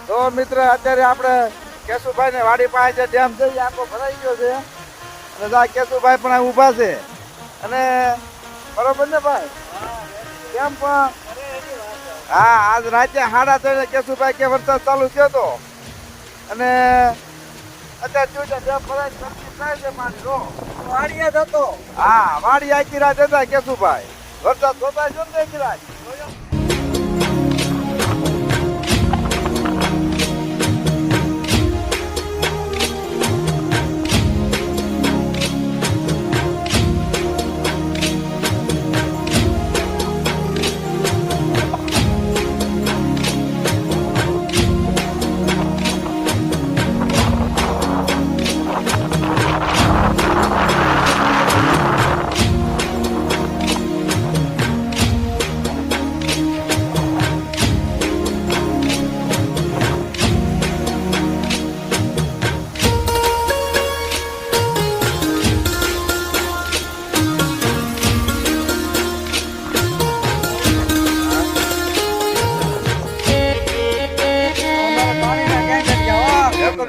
તો મિત્ર અત્યારે આપણે કેશુભાઈ ને વાડી પાસે જે ડેમ છે એ આખો ભરાઈ ગયો છે અને આ કેશુભાઈ પણ અહીં ઊભા છે અને બરોબર ને ભાઈ કેમ પણ હા આજ રાતે 3:30 કેશુભાઈ કે વરસાદ ચાલુ થયો હતો અને અત્યારે જોઈ ડેમ ભરાય થાય છે પાણી રો વાડીએ જતો હા વાડી આખી રાત હતા કેશુભાઈ વરસાદ જોતા જો ને આખી રાત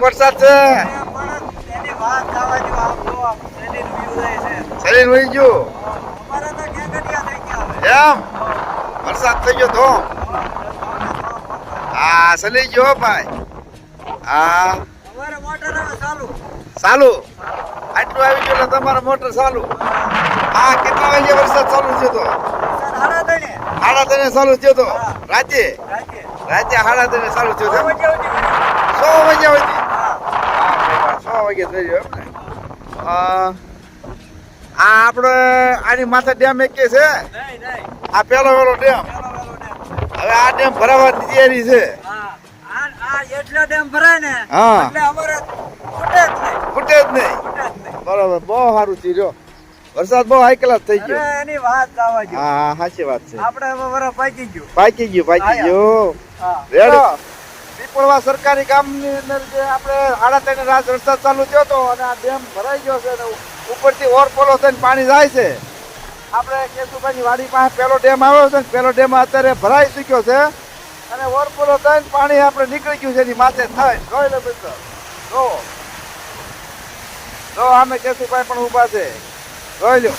વરસાદ છે શરીર વહી ગયું એમ વરસાદ થઈ ગયો તો હા ચલી ગયો ભાઈ હા ચાલુ આટલું આવી ગયું એટલે તમારે મોટર ચાલુ હા કેટલા વાગે વરસાદ ચાલુ થયો તો 3:30 ચાલુ થયો તો રાતે 3:30 ચાલુ થયો તો 100 વાગ્યા સુધી 100 વાગે થઈ ગયો એમ ને આ આપણે આની માથે ડેમ એક છે આ પેલો ડેમ હવે આ ડેમ ભરાવાની તૈયારી છે એટલો ડેમ ભરાય ને હા એટલે અમારે ફૂટે જ નહીં બરાબર બહુ સારું થયું જો વરસાદ બહુ હાઈ ક્લાસ થઈ ગયો એની વાત જવા જો હા સાચી વાત છે આપણે હવે વરસ પાકી ગયું હા રેડી પીપળવા સરકારી કામની અંદર જે આપણે 3:30 રાત વરસાદ ચાલુ થયો હતો અને આ ડેમ ભરાઈ ગયો છે અને ઉપરથી ઓવરફ્લો થઈને પાણી જાય છે આપણે કેશુભાઈની વાડી પાસે પેલો ડેમ આવ્યો છે ને પેલો ડેમ અત્યારે ભરાઈ ચૂક્યો છે અને ઓવરફ્લો થઈને પાણી આપણે નીકળી ગયું છે એની માથે થાય જોઈ લો મિત્રો જો આમે કેશુભાઈ પણ ઊભા છે જોઈ લો